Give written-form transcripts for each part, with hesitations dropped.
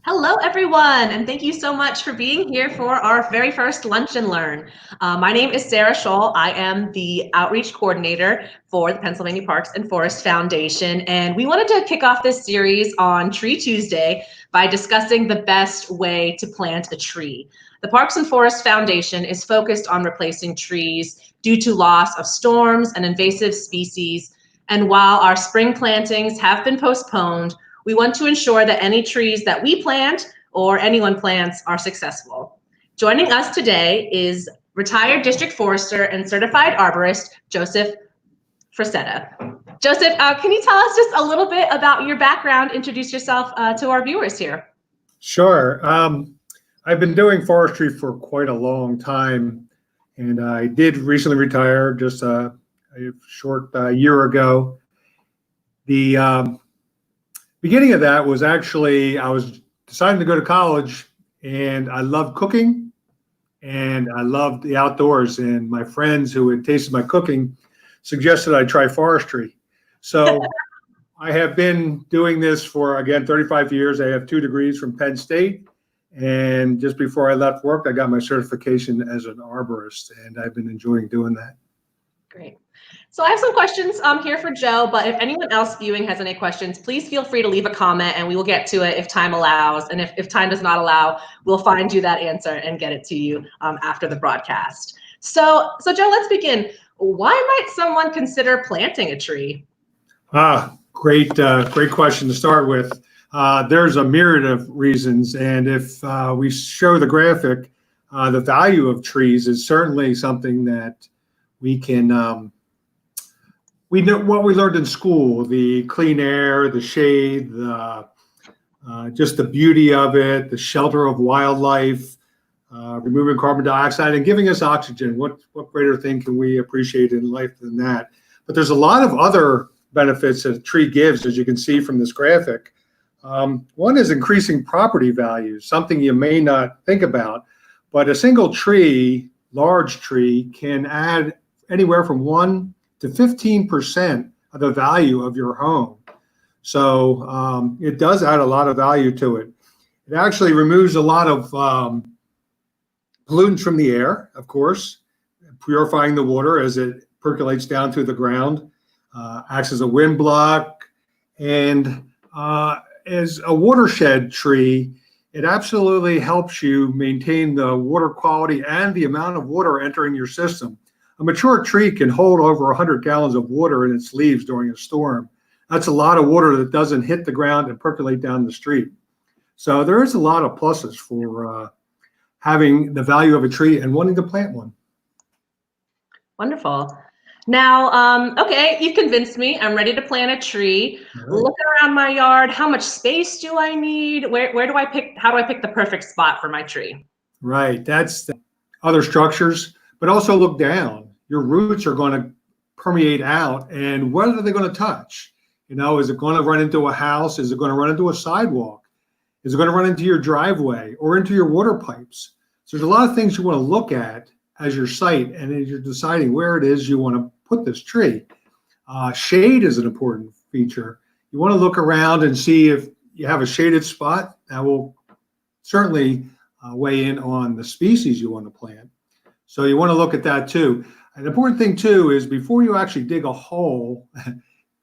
Hello, everyone, and thank you so much for being here for our very first Lunch and Learn. My name is Sarah Scholl. I am the Outreach Coordinator for the Pennsylvania Parks and Forest Foundation, and we wanted to kick off this series on Tree Tuesday by discussing the best way to plant a tree. The Parks and Forest Foundation is focused on replacing trees due to loss of storms and invasive species, and while our spring plantings have been postponed, we want to ensure that any trees that we plant or anyone plants are successful. Joining us today is retired district forester and certified arborist, Joseph Frassetta. Joseph, can you tell us just a little bit about your background? Introduce yourself to our viewers here. Sure. I've been doing forestry for quite a long time, and I did recently retire just a short year ago. The beginning of that was actually I was deciding to go to college, and I loved cooking, and I loved the outdoors. And my friends who had tasted my cooking suggested I try forestry. So I have been doing this for, again, 35 years. I have 2 degrees from Penn State. And just before I left work, I got my certification as an arborist, and I've been enjoying doing that. Great. So I have some questions here for Joe, but if anyone else viewing has any questions, please feel free to leave a comment and we will get to it if time allows. And if time does not allow, we'll find you that answer and get it to you after the broadcast. So Joe, let's begin. Why might someone consider planting a tree? Great question to start with. There's a myriad of reasons, and if we show the graphic, the value of trees is certainly something that we can, we know what we learned in school, the clean air, the shade, just the beauty of it, the shelter of wildlife, removing carbon dioxide and giving us oxygen. What greater thing can we appreciate in life than that? But there's a lot of other benefits that a tree gives, as you can see from this graphic. One is increasing property values, something you may not think about, but a single tree, large tree, can add anywhere from 1 to 15% of the value of your home. So it does add a lot of value to it. It actually removes a lot of pollutants from the air, of course, purifying the water as it percolates down through the ground, acts as a wind block, and as a watershed tree, it absolutely helps you maintain the water quality and the amount of water entering your system. A mature tree can hold over 100 gallons of water in its leaves during a storm. That's a lot of water that doesn't hit the ground and percolate down the street. So there is a lot of pluses for having the value of a tree and wanting to plant one. Wonderful. Now, okay, you've convinced me. I'm ready to plant a tree. Right. Looking around my yard, how much space do I need? Where do I pick? How do I pick the perfect spot for my tree? Right. That's the other structures, but also look down. Your roots are going to permeate out, and what are they going to touch? You know, is it going to run into a house? Is it going to run into a sidewalk? Is it going to run into your driveway or into your water pipes? So there's a lot of things you want to look at as your site, and as you're deciding where it is you want to put this tree. Shade is an important feature. You want to look around and see if you have a shaded spot. That will certainly weigh in on the species you want to plant. So you want to look at that too. An important thing too is before you actually dig a hole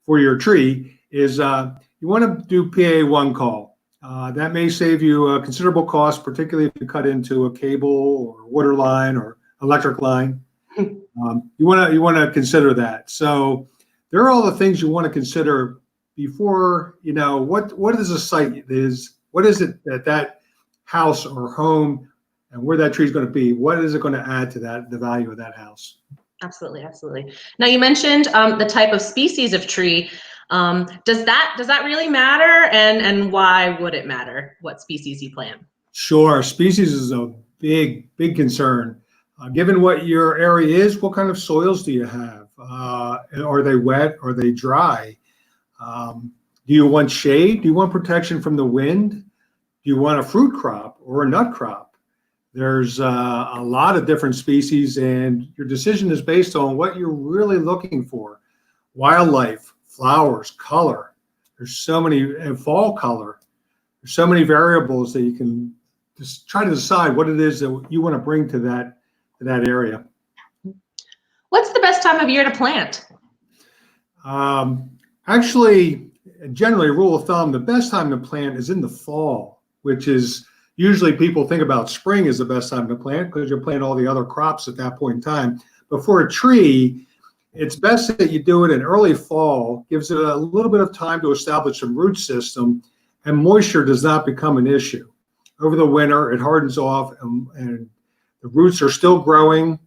for your tree is you want to do PA1 call. That may save you a considerable cost, particularly if you cut into a cable or water line or electric line. You want to consider that. So there are all the things you want to consider before, you know, what is a site is, what is it that house or home and where that tree is going to be, what is it going to add to that, the value of that house? Absolutely, absolutely. Now you mentioned the type of species of tree. Does that really matter, and why would it matter what species you plant? Sure, species is a big concern. Given what your area is, what kind of soils do you have? Are they wet? Are they dry? Do you want shade? Do you want protection from the wind? Do you want a fruit crop or a nut crop? There's a lot of different species, and your decision is based on what you're really looking for. Wildlife, flowers, color. There's so many, and fall color. there's so many variables that you can just try to decide what it is that you want to bring to that area. What's the best time of year to plant? Actually, generally, rule of thumb, the best time to plant is in the fall, which is usually people think about spring as the best time to plant because you're planting all the other crops at that point in time. But for a tree, it's best that you do it in early fall, gives it a little bit of time to establish some root system, and moisture does not become an issue. Over the winter, it hardens off, and the roots are still growing,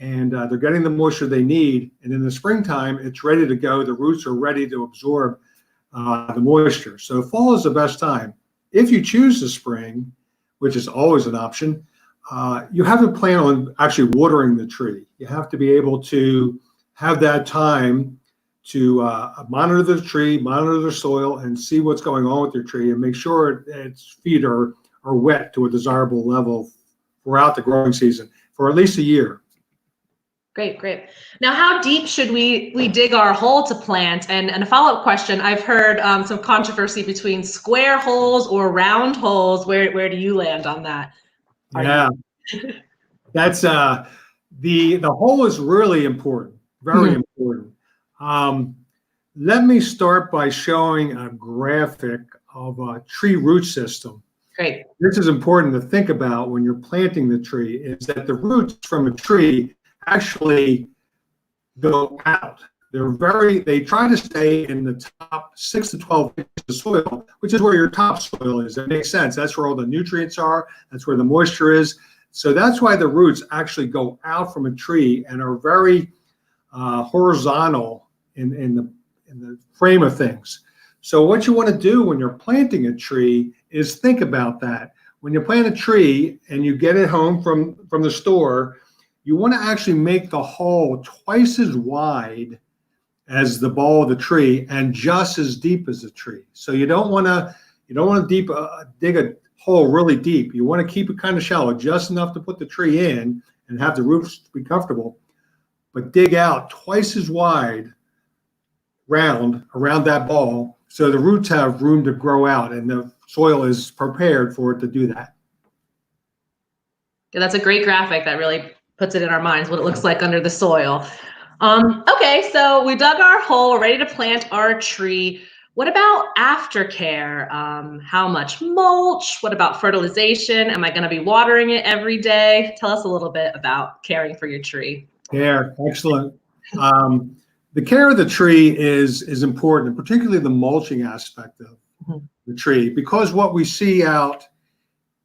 and they're getting the moisture they need. And in the springtime, it's ready to go. The roots are ready to absorb the moisture. So fall is the best time. If you choose the spring, which is always an option, you have to plan on actually watering the tree. You have to be able to have that time to monitor the tree, monitor the soil, and see what's going on with your tree, and make sure its feet are wet to a desirable level throughout the growing season for at least a year. Great, great. Now, how deep should we dig our hole to plant? And a follow-up question, I've heard some controversy between square holes or round holes. Where do you land on that? Yeah, that's the hole is really important, very important. Let me start by showing a graphic of a tree root system. Great. This is important to think about when you're planting the tree, is that the roots from a tree actually go out. They try to stay in the top 6 to 12 inches of soil, which is where your topsoil is. That makes sense. That's where all the nutrients are. That's where the moisture is. So that's why the roots actually go out from a tree and are very horizontal in the frame of things. So what you want to do when you're planting a tree is think about that. When you plant a tree and you get it home from the store, you want to actually make the hole twice as wide as the ball of the tree and just as deep as the tree. So you don't want to dig a hole really deep. You want to keep it kind of shallow, just enough to put the tree in and have the roots be comfortable, but dig out twice as wide around that ball so the roots have room to grow out and the soil is prepared for it to do that. Yeah, that's a great graphic that really puts it in our minds what it looks like under the soil. Okay, so we dug our hole, we're ready to plant our tree. What about aftercare? How much mulch? What about fertilization? Am I going to be watering it every day? Tell us a little bit about caring for your tree. Yeah, excellent. The care of the tree is important, particularly the mulching aspect of the tree, because what we see out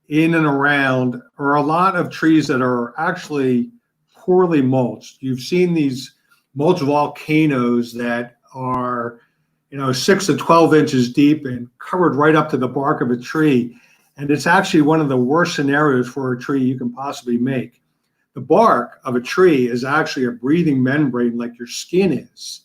in and around are a lot of trees that are actually poorly mulched. You've seen these mulch volcanoes that are 6 to 12 inches deep and covered right up to the bark of a tree. And it's actually one of the worst scenarios for a tree you can possibly make. The bark of a tree is actually a breathing membrane like your skin is.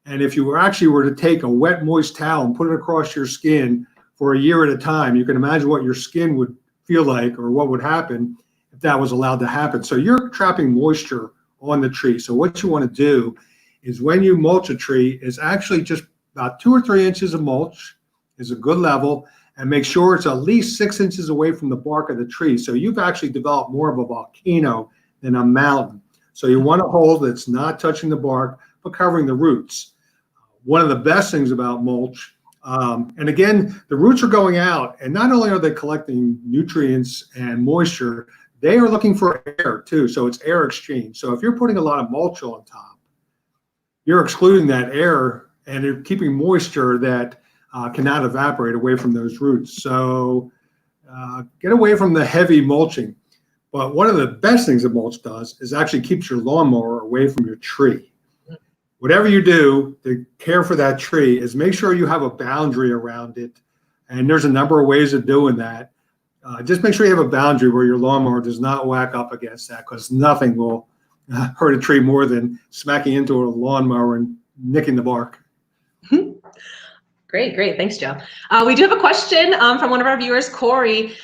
And if you were to take a wet, moist towel and put it across your skin for a year at a time, you can imagine what your skin would feel like or what would happen if that was allowed to happen. So you're trapping moisture on the tree. So what you want to do is when you mulch a tree is actually just about 2 or 3 inches of mulch is a good level, and make sure it's at least 6 inches away from the bark of the tree. So you've actually developed more of a volcano than a mountain. So you want a hole that's not touching the bark, but covering the roots. One of the best things about mulch, and again, the roots are going out, and not only are they collecting nutrients and moisture, they are looking for air too. So it's air exchange. So if you're putting a lot of mulch on top, you're excluding that air and you're keeping moisture that cannot evaporate away from those roots. So get away from the heavy mulching. But one of the best things that mulch does is actually keeps your lawnmower away from your tree. Whatever you do to care for that tree is make sure you have a boundary around it. And there's a number of ways of doing that. Just make sure you have a boundary where your lawnmower does not whack up against that, because nothing will hurt a tree more than smacking into a lawnmower and nicking the bark. Great, great. Thanks, Joe. We do have a question from one of our viewers, Corey.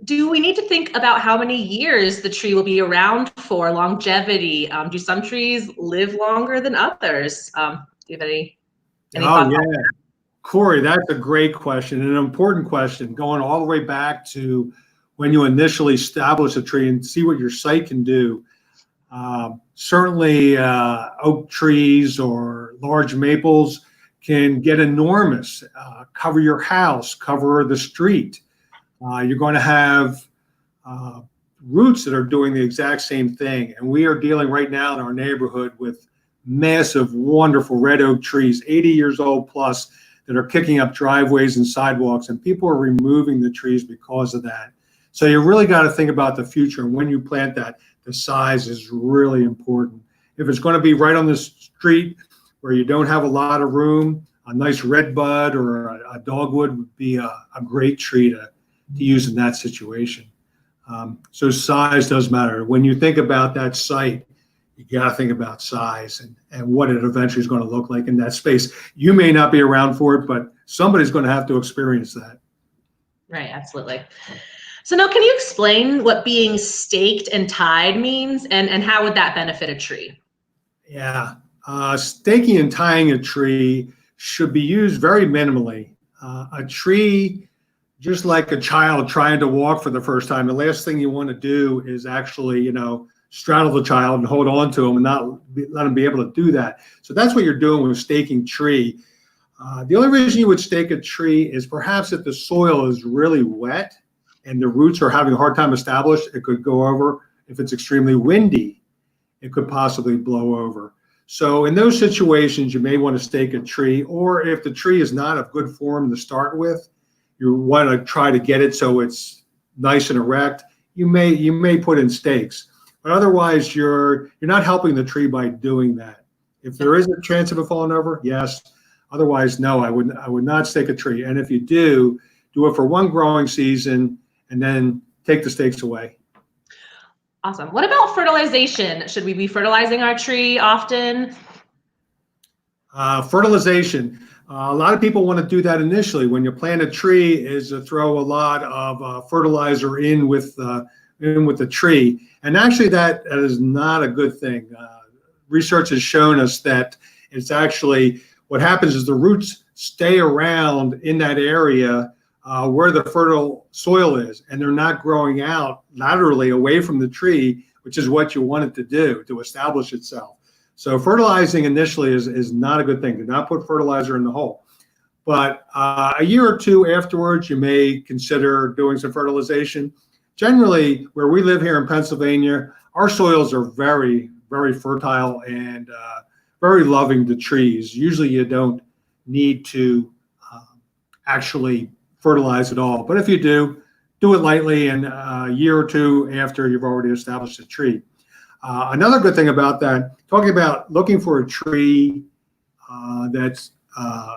Do we need to think about how many years the tree will be around for, longevity? Do some trees live longer than others? Do you have any thoughts on that? Corey, that's a great question, and an important question, going all the way back to when you initially establish a tree and see what your site can do. Certainly, oak trees or large maples can get enormous, cover your house, cover the street. You're going to have roots that are doing the exact same thing. And we are dealing right now in our neighborhood with massive, wonderful red oak trees, 80 years old plus, that are kicking up driveways and sidewalks, and people are removing the trees because of that. So you really got to think about the future. And when you plant that, the size is really important. If it's going to be right on the street where you don't have a lot of room, a nice red bud or a dogwood would be a great tree to use in that situation. So size does matter. When you think about that site, you got to think about size and what it eventually is going to look like in that space. You may not be around for it, but somebody's going to have to experience that. Right, absolutely. So now, can you explain what being staked and tied means, and how would that benefit a tree? Yeah, staking and tying a tree should be used very minimally. A tree, just like a child trying to walk for the first time, the last thing you want to do is actually, straddle the child and hold on to him and not let him be able to do that. So that's what you're doing with staking tree. The only reason you would stake a tree is perhaps if the soil is really wet and the roots are having a hard time established, it could go over. If it's extremely windy, it could possibly blow over. So in those situations, you may want to stake a tree, or if the tree is not of good form to start with, you want to try to get it so it's nice and erect, you may put in stakes. But otherwise, you're not helping the tree by doing that. If there is a chance of it falling over, yes. Otherwise, no, I would not stake a tree. And if you do it for one growing season and then take the stakes away. Awesome. What about fertilization? Should we be fertilizing our tree often? Fertilization. A lot of people want to do that initially. When you plant a tree, is to throw a lot of fertilizer in with the tree. And actually, that is not a good thing. Research has shown us that it's actually what happens is the roots stay around in that area where the fertile soil is, and they're not growing out laterally away from the tree, which is what you want it to do to establish itself. So fertilizing initially is not a good thing. Do not put fertilizer in the hole. But a year or two afterwards, you may consider doing some fertilization. Generally, where we live here in Pennsylvania, our soils are very, very fertile and very loving to trees. Usually you don't need to actually fertilize at all. But if you do it lightly, and a year or two after you've already established a tree. Another good thing about that, talking about looking for a tree that's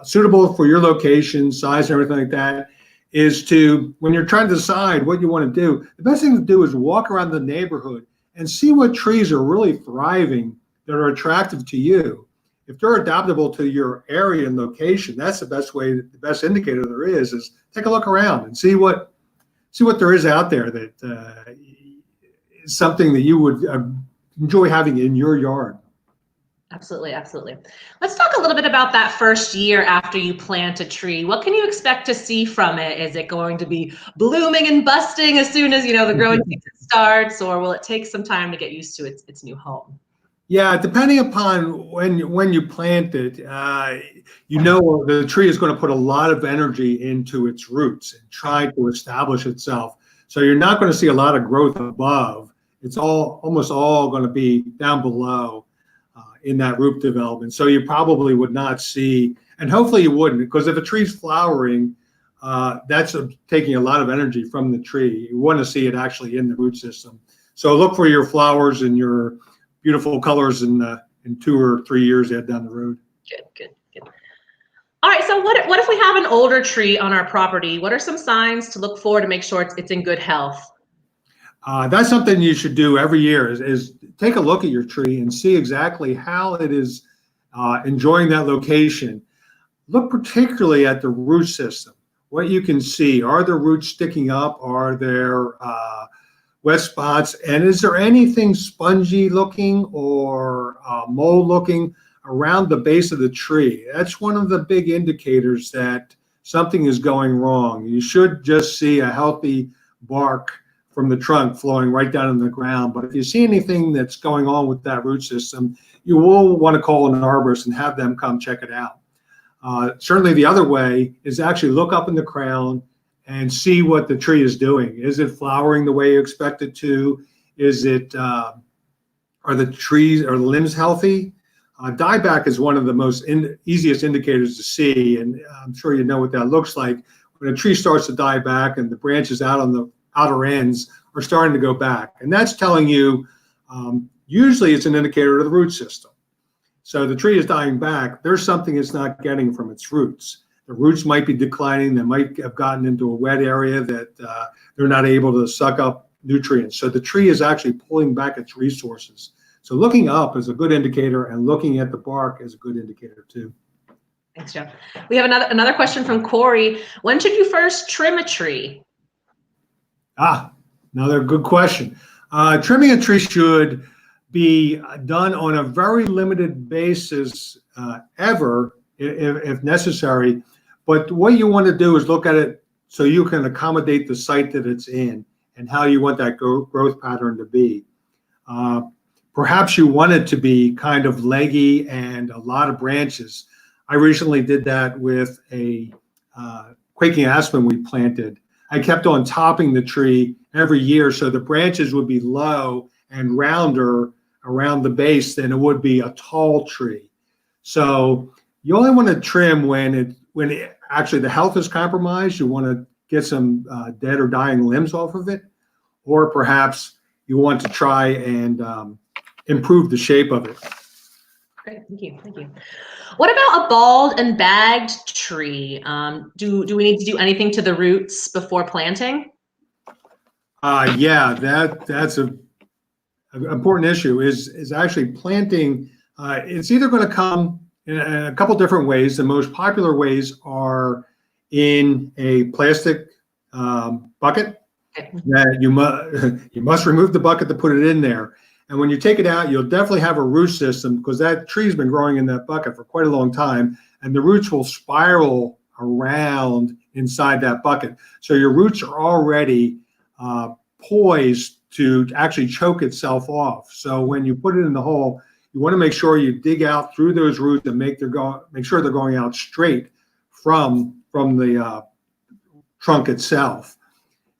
suitable for your location, size, and everything like that, is to, when you're trying to decide what you want to do, the best thing to do is walk around the neighborhood and see what trees are really thriving that are attractive to you. If they're adaptable to your area and location, that's the best way, the best indicator there is take a look around and see what there is out there that is something that you would enjoy having in your yard. Absolutely, absolutely. Let's talk a little bit about that first year after you plant a tree. What can you expect to see from it? Is it going to be blooming and busting as soon as the growing season starts, or will it take some time to get used to its new home? Yeah, depending upon when you plant it, the tree is going to put a lot of energy into its roots and try to establish itself. So you're not going to see a lot of growth above. It's almost all going to be down below in that root development. So you probably would not see, and hopefully you wouldn't, because if a tree's flowering, that's taking a lot of energy from the tree. You want to see it actually in the root system. So look for your flowers and your beautiful colors in 2 or 3 years down the road. Good. All right, so what if we have an older tree on our property? What are some signs to look for to make sure it's in good health? That's something you should do every year is take a look at your tree and see exactly how it is enjoying that location. Look particularly at the root system, what you can see. Are the roots sticking up? Are there wet spots? And is there anything spongy looking or mold looking around the base of the tree. That's one of the big indicators that something is going wrong. You should just see a healthy bark from the trunk flowing right down in the ground. But if you see anything that's going on with that root system, you will want to call an arborist and have them come check it out. Certainly the other way is actually look up in the crown and see what the tree is doing. Is it flowering the way you expect it to? Is it, are the trees or the limbs healthy? Dieback is one of the most easiest indicators to see, and I'm sure you know what that looks like. When a tree starts to die back and the branches out on the outer ends are starting to go back, and that's telling you, usually it's an indicator of the root system. So the tree is dying back, there's something it's not getting from its roots. The roots might be declining, they might have gotten into a wet area that they're not able to suck up nutrients. So the tree is actually pulling back its resources. So looking up is a good indicator, and looking at the bark is a good indicator too. Thanks, Joe. We have another question from Corey. When should you first trim a tree? Another good question. Trimming a tree should be done on a very limited basis ever, if necessary. But what you want to do is look at it so you can accommodate the site that it's in and how you want that growth pattern to be. Perhaps you want it to be kind of leggy and a lot of branches. I recently did that with a quaking aspen we planted. I kept on topping the tree every year so the branches would be low and rounder around the base than it would be a tall tree. So you only want to trim when actually the health is compromised. You want to get some dead or dying limbs off of it, or perhaps you want to try and improve the shape of it. Great, thank you, thank you. What about a bald and bagged tree? Do we need to do anything to the roots before planting? Yeah, that's an important issue. Is actually planting. It's either going to come in a couple different ways. The most popular ways are in a plastic bucket that you must remove the bucket to put it in there. And when you take it out, you'll definitely have a root system because that tree's been growing in that bucket for quite a long time, and the roots will spiral around inside that bucket. So your roots are already poised to actually choke itself off. So when you put it in the hole, you want to make sure you dig out through those roots and make sure they're going out straight from the trunk itself.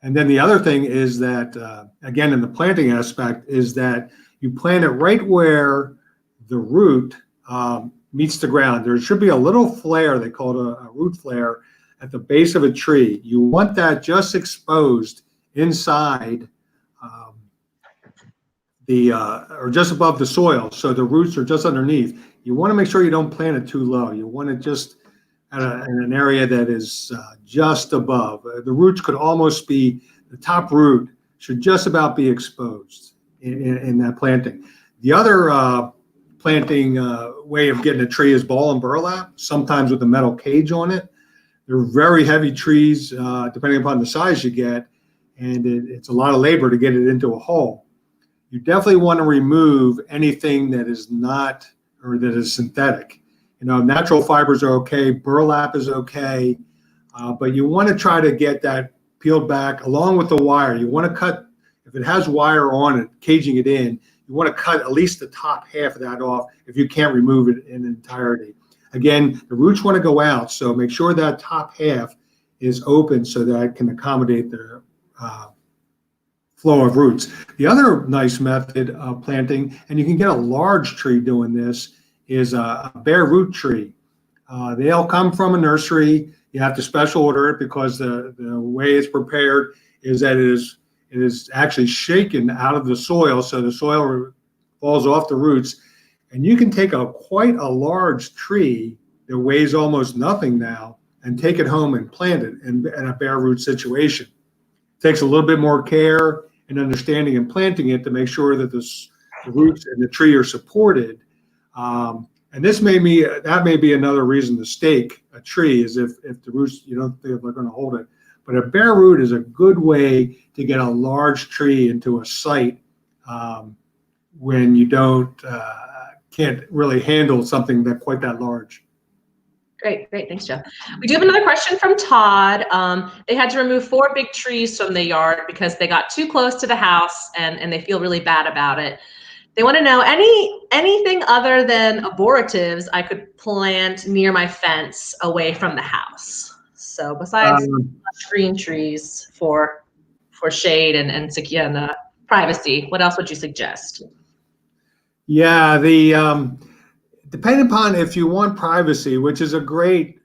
And then the other thing is that, again, in the planting aspect, is that you plant it right where the root meets the ground. There should be a little flare, they call it a root flare, at the base of a tree. You want that just exposed inside or just above the soil, so the roots are just underneath. You want to make sure you don't plant it too low. You want it just in an area that is just above. The roots could almost be, the top root should just about be exposed in that planting. The other planting way of getting a tree is ball and burlap, sometimes with a metal cage on it. They're very heavy trees, depending upon the size you get, and it's a lot of labor to get it into a hole. You definitely want to remove anything that is not, or that is synthetic. You know, natural fibers are okay, burlap is okay, but you want to try to get that peeled back along with the wire. You want to cut, if it has wire on it, caging it in, you want to cut at least the top half of that off if you can't remove it in entirety. Again, the roots want to go out, so make sure that top half is open so that it can accommodate the flow of roots. The other nice method of planting, and you can get a large tree doing this, is a bare root tree. They'll come from a nursery. You have to special order it because the way it's prepared is that it is actually shaken out of the soil, so the soil falls off the roots, and you can take quite a large tree that weighs almost nothing now and take it home and plant it in a bare root situation. It takes a little bit more care and understanding in planting it to make sure that the roots and the tree are supported. And that may be another reason to stake a tree, is if the roots, you don't think they're going to hold it. But a bare root is a good way to get a large tree into a site when you don't can't really handle something that quite that large. Great, great. Thanks, Joe. We do have another question from Todd. They had to remove 4 big trees from the yard because they got too close to the house and they feel really bad about it. They want to know anything other than aboratives I could plant near my fence away from the house. So besides green trees for shade and privacy, what else would you suggest? Yeah, depending upon if you want privacy, which is a great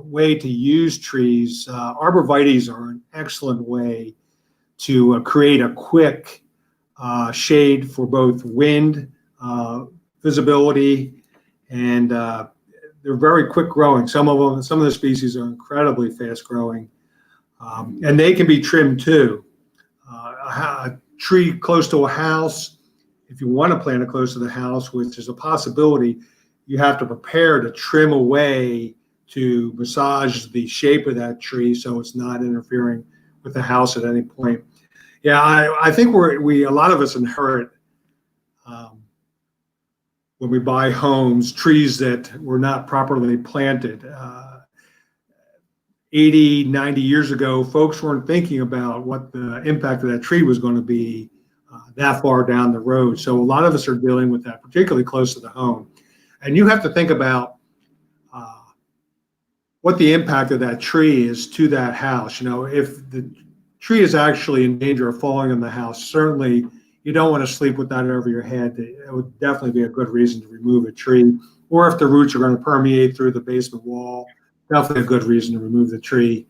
way to use trees, arborvitaes are an excellent way to create a quick shade for both wind, visibility, and they're very quick growing. Some of the species are incredibly fast growing, and they can be trimmed too. A tree close to a house, if you want to plant it close to the house, which is a possibility, you have to prepare to trim away to massage the shape of that tree so it's not interfering with the house at any point. Yeah, I think a lot of us inherit when we buy homes, trees that were not properly planted. 80, 90 years ago, folks weren't thinking about what the impact of that tree was going to be that far down the road. So a lot of us are dealing with that, particularly close to the home. And you have to think about what the impact of that tree is to that house. You know, if the tree is actually in danger of falling on the house, certainly you don't want to sleep with that over your head. It would definitely be a good reason to remove a tree. Or if the roots are going to permeate through the basement wall, definitely a good reason to remove the tree.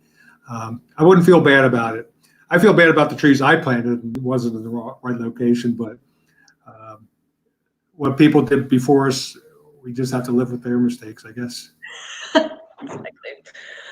I wouldn't feel bad about it. I feel bad about the trees I planted and wasn't in the right location, but what people did before us, we just have to live with their mistakes, I guess. Exactly.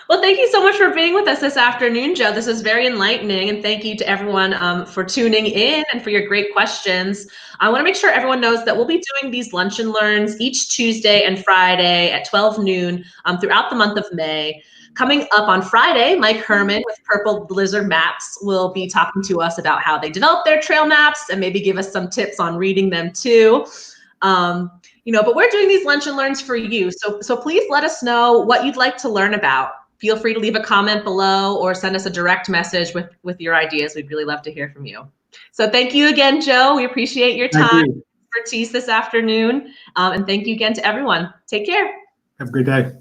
Well, thank you so much for being with us this afternoon, Joe. This is very enlightening, and thank you to everyone for tuning in and for your great questions. I want to make sure everyone knows that we'll be doing these lunch and learns each Tuesday and Friday at 12 noon throughout the month of May. Coming up on Friday, Mike Herman with Purple Blizzard Maps will be talking to us about how they develop their trail maps and maybe give us some tips on reading them too. But we're doing these lunch and learns for you. So please let us know what you'd like to learn about. Feel free to leave a comment below or send us a direct message with your ideas. We'd really love to hear from you. So thank you again, Joe. We appreciate your time and expertise this afternoon. And thank you again to everyone. Take care. Have a great day.